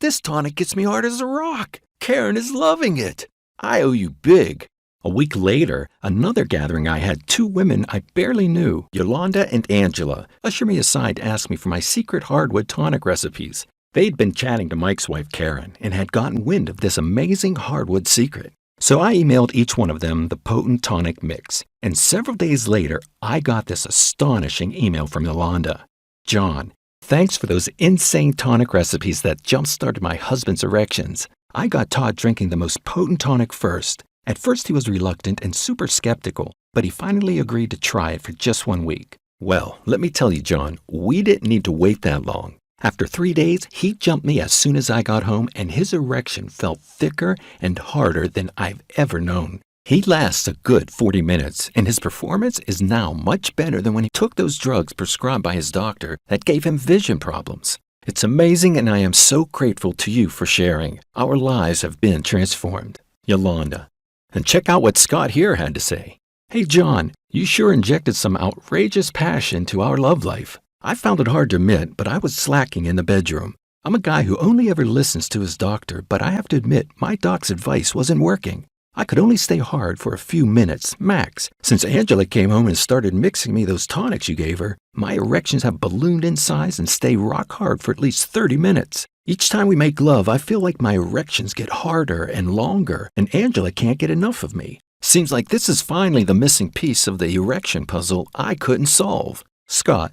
Speaker 1: This tonic gets me hard as a rock. Karen is loving it. I owe you big." A week later, another gathering I had 2 women I barely knew, Yolanda and Angela, usher me aside to ask me for my secret hardwood tonic recipes. They'd been chatting to Mike's wife, Karen, and had gotten wind of this amazing hardwood secret. So I emailed each one of them the potent tonic mix, and several days later, I got this astonishing email from Yolanda. "John, thanks for those insane tonic recipes that jump-started my husband's erections. I got Todd drinking the most potent tonic first. At first he was reluctant and super skeptical, but he finally agreed to try it for just 1 week. Well, let me tell you, John, we didn't need to wait that long. After 3 days, he jumped me as soon as I got home, and his erection felt thicker and harder than I've ever known. He lasts a good 40 minutes, and his performance is now much better than when he took those drugs prescribed by his doctor that gave him vision problems. It's amazing, and I am so grateful to you for sharing. Our lives have been transformed." Yolanda. And check out what Scott here had to say. "Hey, John, you sure injected some outrageous passion to our love life. I found it hard to admit, but I was slacking in the bedroom. I'm a guy who only ever listens to his doctor, but I have to admit my doc's advice wasn't working. I could only stay hard for a few minutes, max. Since Angela came home and started mixing me those tonics you gave her, my erections have ballooned in size and stay rock hard for at least 30 minutes. Each time we make love, I feel like my erections get harder and longer, and Angela can't get enough of me. Seems like this is finally the missing piece of the erection puzzle I couldn't solve." Scott.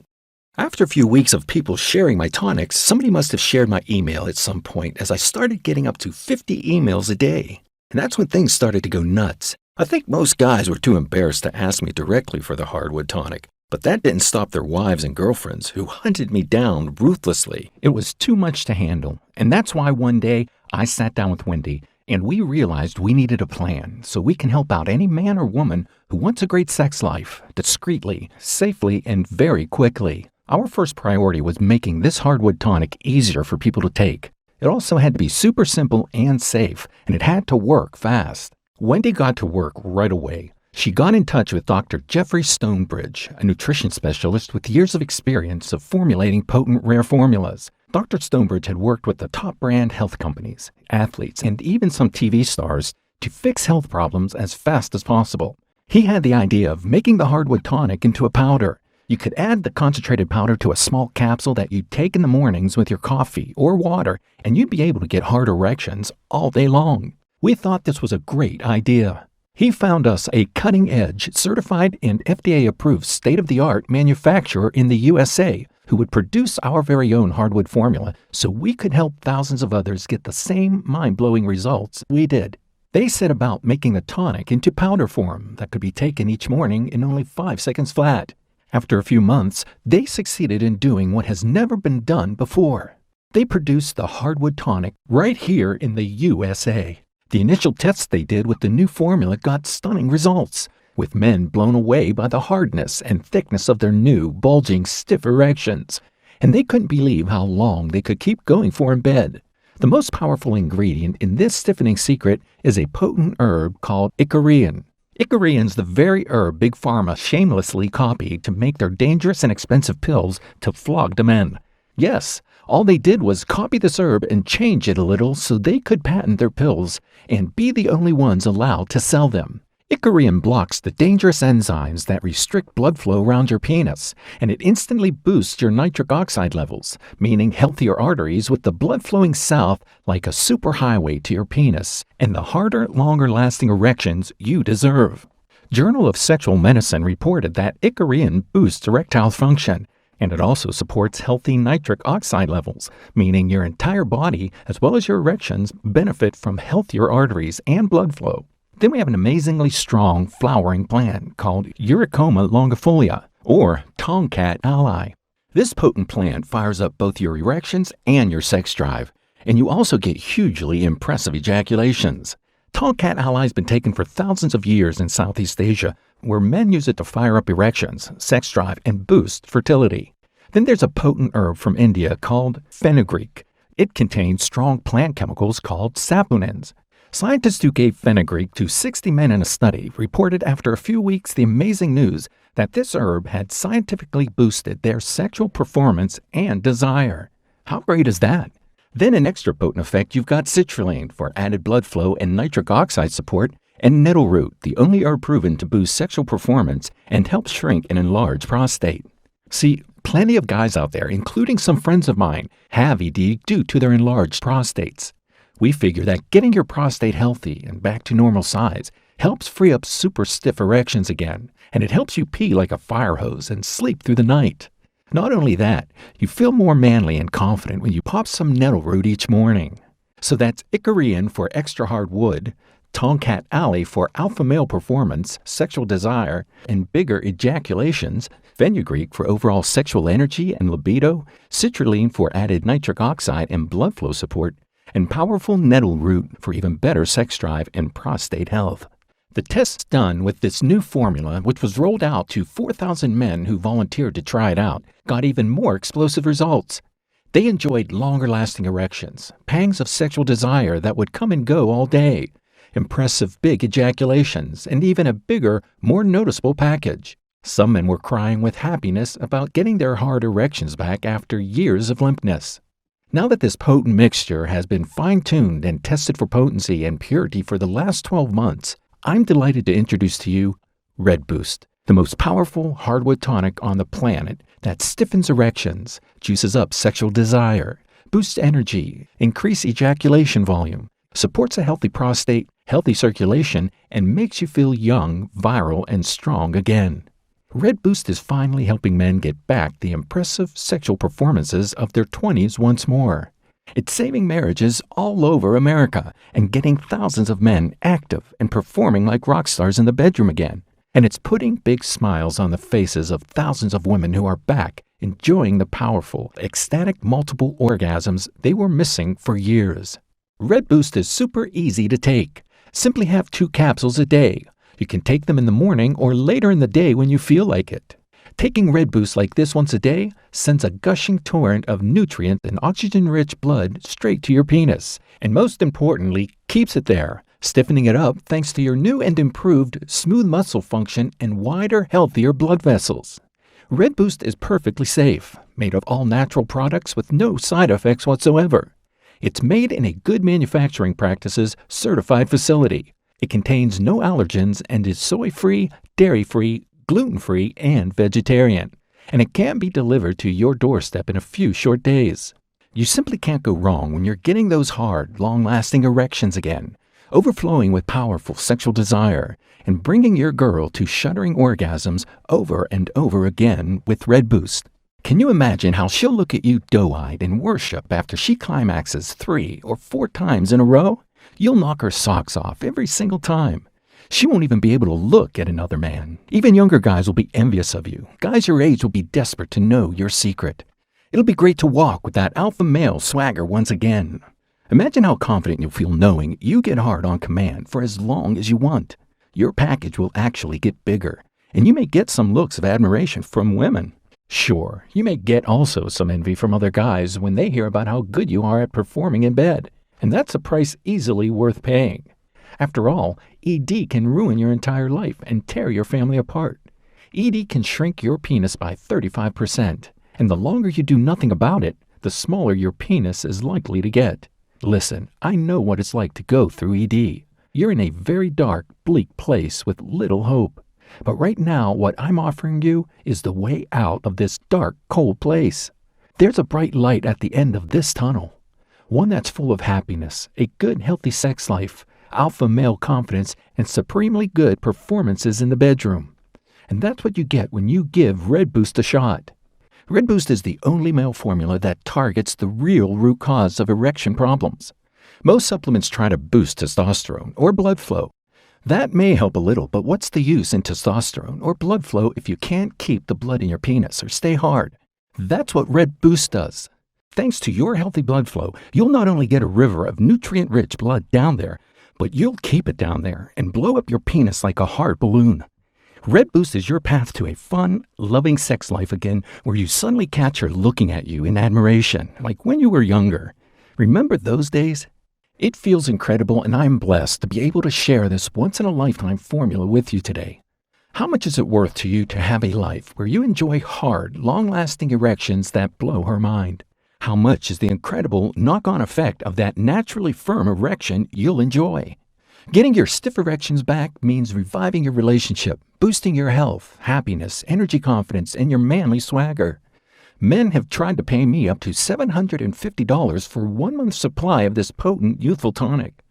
Speaker 1: After a few weeks of people sharing my tonics, somebody must have shared my email at some point, as I started getting up to 50 emails a day. And that's when things started to go nuts. I think most guys were too embarrassed to ask me directly for the hardwood tonic, but that didn't stop their wives and girlfriends who hunted me down ruthlessly. It was too much to handle, and that's why one day I sat down with Wendy, and we realized we needed a plan so we can help out any man or woman who wants a great sex life, discreetly, safely, and very quickly. Our first priority was making this hardwood tonic easier for people to take. It also had to be super simple and safe, and it had to work fast. Wendy got to work right away. She got in touch with Dr. Jeffrey Stonebridge, a nutrition specialist with years of experience of formulating potent rare formulas. Dr. Stonebridge had worked with the top brand health companies, athletes, and even some TV stars to fix health problems as fast as possible. He had the idea of making the hardwood tonic into a powder. You could add the concentrated powder to a small capsule that you'd take in the mornings with your coffee or water, and you'd be able to get hard erections all day long. We thought this was a great idea. He found us a cutting-edge, certified and FDA-approved state-of-the-art manufacturer in the USA who would produce our very own hardwood formula so we could help thousands of others get the same mind-blowing results we did. They set about making the tonic into powder form that could be taken each morning in only 5 seconds flat. After a few months, they succeeded in doing what has never been done before. They produced the Hardwood Tonic right here in the USA. The initial tests they did with the new formula got stunning results, with men blown away by the hardness and thickness of their new, bulging, stiff erections. And they couldn't believe how long they could keep going for in bed. The most powerful ingredient in this stiffening secret is a potent herb called Icorian. Icorian's the very herb Big Pharma shamelessly copied to make their dangerous and expensive pills to flog the men. Yes, all they did was copy this herb and change it a little so they could patent their pills and be the only ones allowed to sell them. Icorian blocks the dangerous enzymes that restrict blood flow around your penis, and it instantly boosts your nitric oxide levels, meaning healthier arteries with the blood flowing south like a superhighway to your penis, and the harder, longer-lasting erections you deserve. Journal of Sexual Medicine reported that Icorian boosts erectile function, and it also supports healthy nitric oxide levels, meaning your entire body, as well as your erections, benefit from healthier arteries and blood flow. Then we have an amazingly strong flowering plant called Eurycoma longifolia, or Tomcat Ally. This potent plant fires up both your erections and your sex drive, and you also get hugely impressive ejaculations. Tomcat Ally has been taken for thousands of years in Southeast Asia, where men use it to fire up erections, sex drive, and boost fertility. Then there's a potent herb from India called fenugreek. It contains strong plant chemicals called saponins. Scientists who gave fenugreek to 60 men in a study reported after a few weeks the amazing news that this herb had scientifically boosted their sexual performance and desire. How great is that? Then an extra potent effect, you've got citrulline for added blood flow and nitric oxide support, and nettleroot, the only herb proven to boost sexual performance and help shrink an enlarged prostate. See, plenty of guys out there, including some friends of mine, have ED due to their enlarged prostates. We figure that getting your prostate healthy and back to normal size helps free up super stiff erections again, and it helps you pee like a fire hose and sleep through the night. Not only that, you feel more manly and confident when you pop some nettleroot each morning. So that's Icorian for extra hard wood, Tomcat Ally for alpha male performance, sexual desire, and bigger ejaculations, fenugreek for overall sexual energy and libido, citrulline for added nitric oxide and blood flow support, and powerful nettleroot for even better sex drive and prostate health. The tests done with this new formula, which was rolled out to 4,000 men who volunteered to try it out, got even more explosive results. They enjoyed longer-lasting erections, pangs of sexual desire that would come and go all day, impressive big ejaculations, and even a bigger, more noticeable package. Some men were crying with happiness about getting their hard erections back after years of limpness. Now that this potent mixture has been fine-tuned and tested for potency and purity for the last 12 months, I'm delighted to introduce to you Red Boost, the most powerful hardwood tonic on the planet that stiffens erections, juices up sexual desire, boosts energy, increases ejaculation volume, supports a healthy prostate, healthy circulation, and makes you feel young, virile, and strong again. Red Boost is finally helping men get back the impressive sexual performances of their 20s once more. It's saving marriages all over America and getting thousands of men active and performing like rock stars in the bedroom again. And it's putting big smiles on the faces of thousands of women who are back enjoying the powerful, ecstatic multiple orgasms they were missing for years. Red Boost is super easy to take. Simply have 2 capsules a day. You can take them in the morning or later in the day when you feel like it. Taking Red Boost like this once a day sends a gushing torrent of nutrient and oxygen-rich blood straight to your penis, and most importantly, keeps it there, stiffening it up thanks to your new and improved smooth muscle function and wider, healthier blood vessels. Red Boost is perfectly safe, made of all natural products with no side effects whatsoever. It's made in a good manufacturing practices certified facility. It contains no allergens and is soy-free, dairy-free, gluten-free, and vegetarian. And it can be delivered to your doorstep in a few short days. You simply can't go wrong when you're getting those hard, long-lasting erections again, overflowing with powerful sexual desire, and bringing your girl to shuddering orgasms over and over again with Red Boost. Can you imagine how she'll look at you doe-eyed in worship after she climaxes 3 or 4 times in a row? You'll knock her socks off every single time. She won't even be able to look at another man. Even younger guys will be envious of you. Guys your age will be desperate to know your secret. It'll be great to walk with that alpha male swagger once again. Imagine how confident you'll feel knowing you get hard on command for as long as you want. Your package will actually get bigger, and you may get some looks of admiration from women. Sure, you may get also some envy from other guys when they hear about how good you are at performing in bed, and that's a price easily worth paying. After all, ED can ruin your entire life and tear your family apart. ED can shrink your penis by 35%, and the longer you do nothing about it, the smaller your penis is likely to get. Listen, I know what it's like to go through ED. You're in a very dark, bleak place with little hope. But right now, what I'm offering you is the way out of this dark, cold place. There's a bright light at the end of this tunnel. One that's full of happiness, a good, healthy sex life, alpha male confidence, and supremely good performances in the bedroom. And that's what you get when you give Red Boost a shot. Red Boost is the only male formula that targets the real root cause of erection problems. Most supplements try to boost testosterone or blood flow. That may help a little, but what's the use in testosterone or blood flow if you can't keep the blood in your penis or stay hard? That's what Red Boost does. Thanks to your healthy blood flow, you'll not only get a river of nutrient-rich blood down there, but you'll keep it down there and blow up your penis like a hard balloon. Red Boost is your path to a fun, loving sex life again where you suddenly catch her looking at you in admiration, like when you were younger. Remember those days? It feels incredible, and I'm blessed to be able to share this once-in-a-lifetime formula with you today. How much is it worth to you to have a life where you enjoy hard, long-lasting erections that blow her mind? How much is the incredible knock-on effect of that naturally firm erection you'll enjoy? Getting your stiff erections back means reviving your relationship, boosting your health, happiness, energy confidence, and your manly swagger. Men have tried to pay me up to $750 for 1 month's supply of this potent youthful tonic.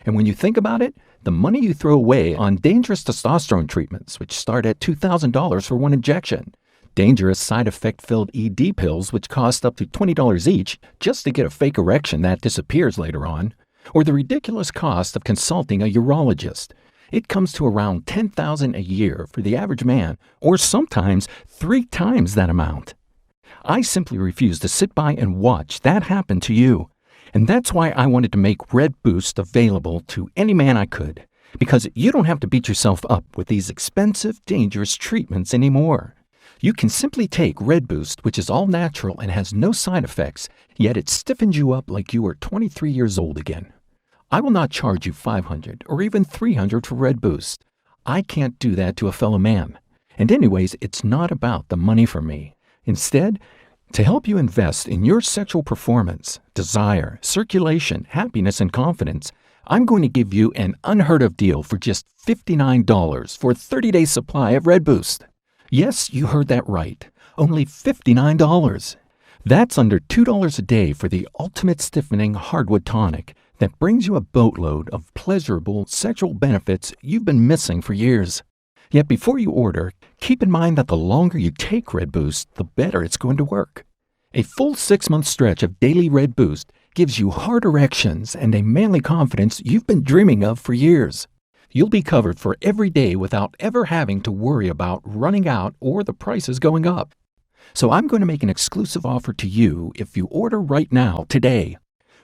Speaker 1: And when you think about it, the money you throw away on dangerous testosterone treatments, which start at $2,000 for one injection, dangerous side effect-filled ED pills, which cost up to $20 each just to get a fake erection that disappears later on, or the ridiculous cost of consulting a urologist. It comes to around $10,000 a year for the average man, or sometimes 3 times that amount. I simply refuse to sit by and watch that happen to you. And that's why I wanted to make Red Boost available to any man I could, because you don't have to beat yourself up with these expensive, dangerous treatments anymore. You can simply take Red Boost, which is all natural and has no side effects, yet it stiffens you up like you were 23 years old again. I will not charge you $500 or even $300 for Red Boost. I can't do that to a fellow man. And anyways, it's not about the money for me. Instead, to help you invest in your sexual performance, desire, circulation, happiness, and confidence, I'm going to give you an unheard of deal for just $59 for a 30-day supply of Red Boost. Yes, you heard that right. Only $59. That's under $2 a day for the ultimate stiffening hardwood tonic that brings you a boatload of pleasurable sexual benefits you've been missing for years. Yet before you order, keep in mind that the longer you take Red Boost, the better it's going to work. A full 6-month stretch of daily Red Boost gives you hard erections and a manly confidence you've been dreaming of for years. You'll be covered for every day without ever having to worry about running out or the prices going up. So I'm going to make an exclusive offer to you if you order right now, today.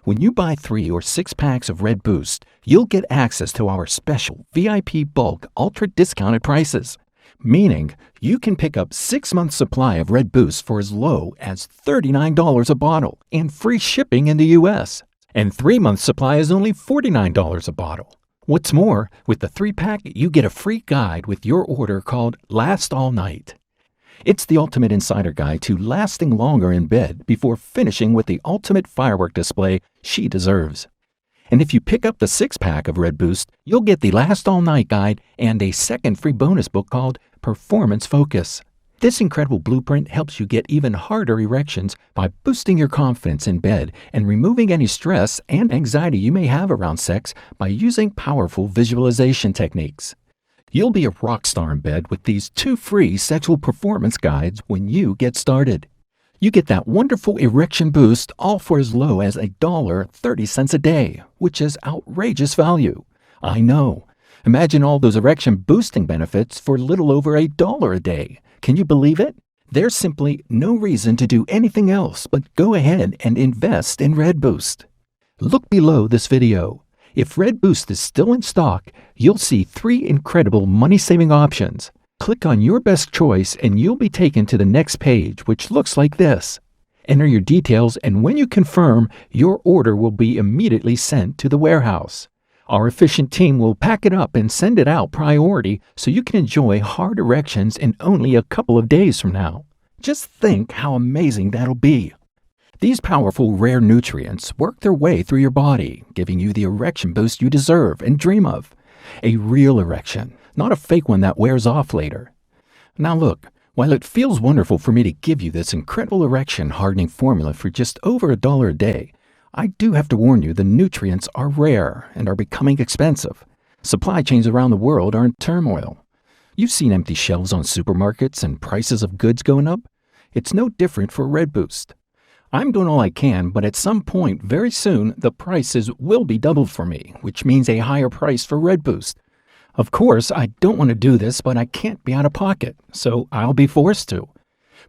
Speaker 1: When you buy 3 or 6 packs of Red Boost, you'll get access to our special VIP bulk ultra discounted prices, meaning you can pick up 6 months supply of Red Boost for as low as $39 a bottle and free shipping in the US. And 3 months supply is only $49 a bottle. What's more, with the 3-pack, you get a free guide with your order called Last All Night. It's the ultimate insider guide to lasting longer in bed before finishing with the ultimate firework display she deserves. And if you pick up the 6-pack of Red Boost, you'll get the Last All Night guide and a second free bonus book called Performance Focus. This incredible blueprint helps you get even harder erections by boosting your confidence in bed and removing any stress and anxiety you may have around sex by using powerful visualization techniques. You'll be a rock star in bed with these 2 free sexual performance guides when you get started. You get that wonderful erection boost all for as low as $1.30 a day, which is outrageous value. I know. Imagine all those erection boosting benefits for little over $1 a day. Can you believe it? There's simply no reason to do anything else but go ahead and invest in Red Boost. Look below this video. If Red Boost is still in stock, you'll see 3 incredible money-saving options. Click on your best choice and you'll be taken to the next page, which looks like this. Enter your details, and when you confirm, your order will be immediately sent to the warehouse. Our efficient team will pack it up and send it out priority so you can enjoy hard erections in only a couple of days from now. Just think how amazing that'll be. These powerful rare nutrients work their way through your body, giving you the erection boost you deserve and dream of. A real erection, not a fake one that wears off later. Now look, while it feels wonderful for me to give you this incredible erection hardening formula for just over $1 a day, I do have to warn you the nutrients are rare and are becoming expensive. Supply chains around the world are in turmoil. You've seen empty shelves on supermarkets and prices of goods going up. It's no different for Red Boost. I'm doing all I can, but at some point very soon the prices will be doubled for me, which means a higher price for Red Boost. Of course, I don't want to do this, but I can't be out of pocket, so I'll be forced to.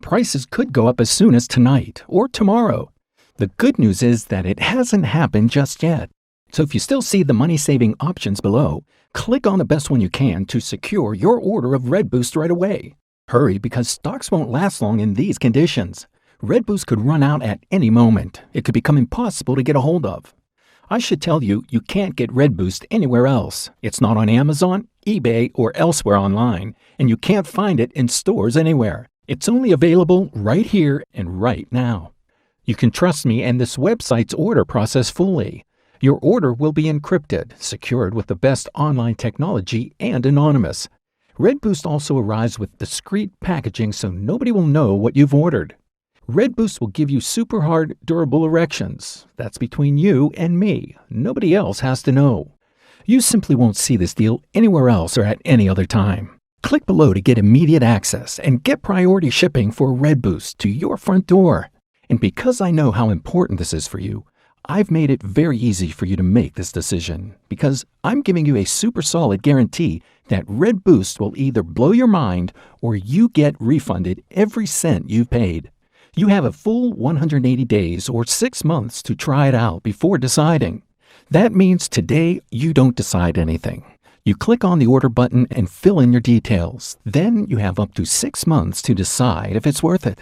Speaker 1: Prices could go up as soon as tonight or tomorrow. The good news is that it hasn't happened just yet. So if you still see the money-saving options below, click on the best one you can to secure your order of Red Boost right away. Hurry, because stocks won't last long in these conditions. Red Boost could run out at any moment. It could become impossible to get a hold of. I should tell you, you can't get Red Boost anywhere else. It's not on Amazon, eBay, or elsewhere online, and you can't find it in stores anywhere. It's only available right here and right now. You can trust me and this website's order process fully. Your order will be encrypted, secured with the best online technology, and anonymous. Red Boost also arrives with discreet packaging so nobody will know what you've ordered. Red Boost will give you super hard, durable erections. That's between you and me. Nobody else has to know. You simply won't see this deal anywhere else or at any other time. Click below to get immediate access and get priority shipping for Red Boost to your front door. And because I know how important this is for you, I've made it very easy for you to make this decision, because I'm giving you a super solid guarantee that Red Boost will either blow your mind or you get refunded every cent you've paid. You have a full 180 days or 6 months to try it out before deciding. That means today you don't decide anything. You click on the order button and fill in your details. Then you have up to 6 months to decide if it's worth it.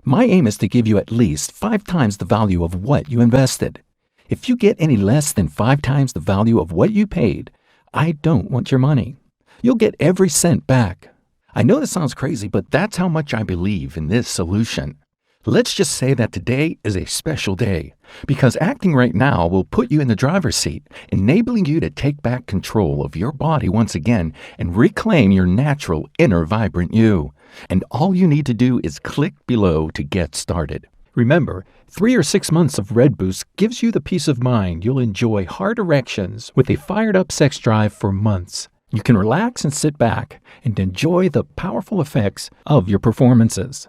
Speaker 1: My aim is to give you at least 5 times the value of what you invested. If you get any less than 5 times the value of what you paid, I don't want your money. You'll get every cent back. I know this sounds crazy, but that's how much I believe in this solution. Let's just say that today is a special day, because acting right now will put you in the driver's seat, enabling you to take back control of your body once again and reclaim your natural, inner, vibrant you. And all you need to do is click below to get started. Remember, 3 or 6 months of Red Boost gives you the peace of mind you'll enjoy hard erections with a fired-up sex drive for months. You can relax and sit back and enjoy the powerful effects of your performances.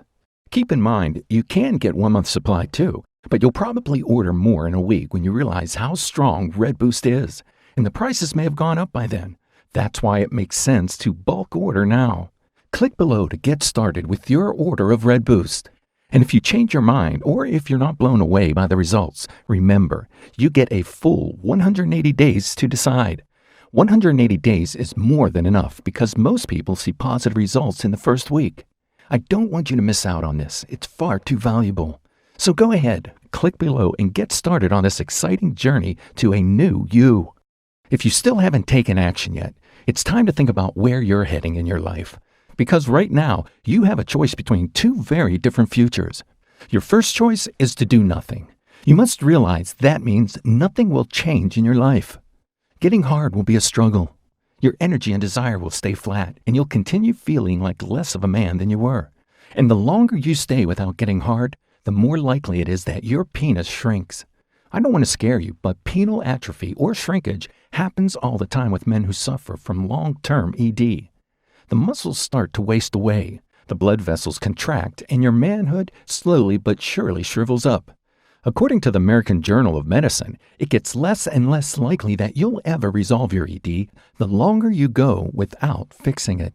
Speaker 1: Keep in mind, you can get 1 month supply too, but you'll probably order more in a week when you realize how strong Red Boost is, and the prices may have gone up by then. That's why it makes sense to bulk order now. Click below to get started with your order of Red Boost. And if you change your mind, or if you're not blown away by the results, remember, you get a full 180 days to decide. 180 days is more than enough because most people see positive results in the first week. I don't want you to miss out on this. It's far too valuable. So go ahead, click below and get started on this exciting journey to a new you. If you still haven't taken action yet, it's time to think about where you're heading in your life. Because right now, you have a choice between 2 very different futures. Your first choice is to do nothing. You must realize that means nothing will change in your life. Getting hard will be a struggle. Your energy and desire will stay flat, and you'll continue feeling like less of a man than you were. And the longer you stay without getting hard, the more likely it is that your penis shrinks. I don't want to scare you, but penile atrophy or shrinkage happens all the time with men who suffer from long-term ED. The muscles start to waste away, the blood vessels contract, and your manhood slowly but surely shrivels up. According to the American Journal of Medicine, it gets less and less likely that you'll ever resolve your ED the longer you go without fixing it.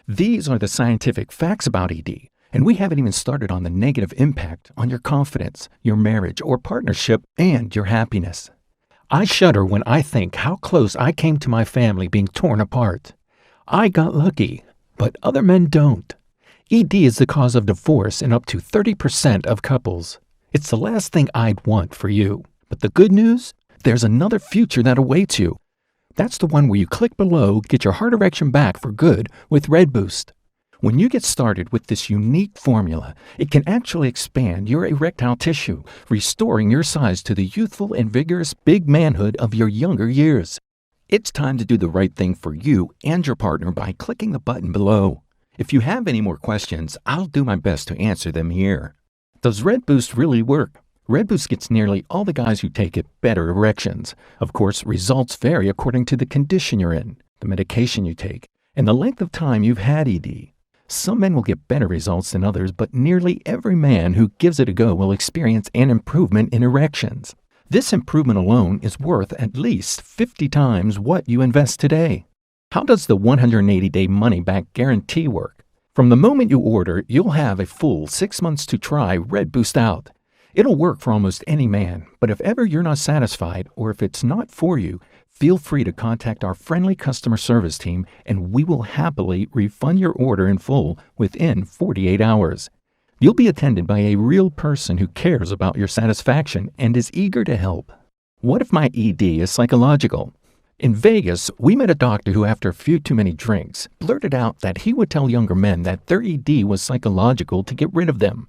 Speaker 1: These are the scientific facts about ED, and we haven't even started on the negative impact on your confidence, your marriage or partnership, and your happiness. I shudder when I think how close I came to my family being torn apart. I got lucky, but other men don't. ED is the cause of divorce in up to 30% of couples. It's the last thing I'd want for you. But the good news? There's another future that awaits you. That's the one where you click below, get your heart erection back for good with Red Boost. When you get started with this unique formula, it can actually expand your erectile tissue, restoring your size to the youthful and vigorous big manhood of your younger years. It's time to do the right thing for you and your partner by clicking the button below. If you have any more questions, I'll do my best to answer them here. Does Red Boost really work? Red Boost gets nearly all the guys who take it better erections. Of course, results vary according to the condition you're in, the medication you take, and the length of time you've had ED. Some men will get better results than others, but nearly every man who gives it a go will experience an improvement in erections. This improvement alone is worth at least 50 times what you invest today. How does the 180-day money-back guarantee work? From the moment you order, you'll have a full 6 months to try Red Boost out. It'll work for almost any man, but if ever you're not satisfied or if it's not for you, feel free to contact our friendly customer service team and we will happily refund your order in full within 48 hours. You'll be attended by a real person who cares about your satisfaction and is eager to help. What if my ED is psychological? In Vegas, we met a doctor who, after a few too many drinks, blurted out that he would tell younger men that their ED was psychological to get rid of them.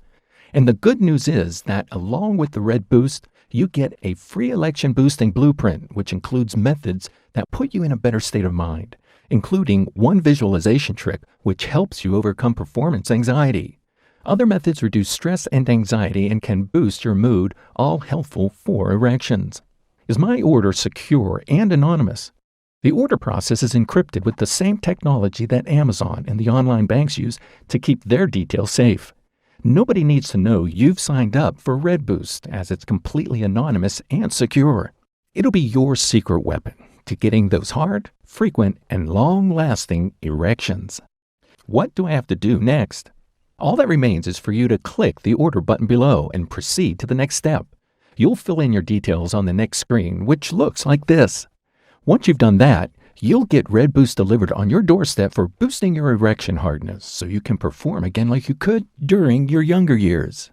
Speaker 1: And the good news is that along with the Red Boost, you get a free erection boosting blueprint, which includes methods that put you in a better state of mind, including one visualization trick which helps you overcome performance anxiety. Other methods reduce stress and anxiety and can boost your mood, all helpful for erections. Is my order secure and anonymous? The order process is encrypted with the same technology that Amazon and the online banks use to keep their details safe. Nobody needs to know you've signed up for Red Boost, as it's completely anonymous and secure. It'll be your secret weapon to getting those hard, frequent, and long-lasting erections. What do I have to do next? All that remains is for you to click the order button below and proceed to the next step. You'll fill in your details on the next screen, which looks like this. Once you've done that, you'll get Red Boost delivered on your doorstep for boosting your erection hardness so you can perform again like you could during your younger years.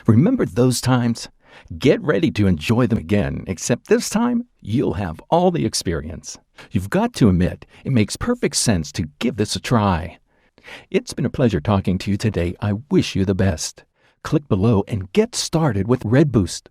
Speaker 1: Remember those times? Get ready to enjoy them again, except this time, you'll have all the experience. You've got to admit, it makes perfect sense to give this a try. It's been a pleasure talking to you today. I wish you the best. Click below and get started with Red Boost.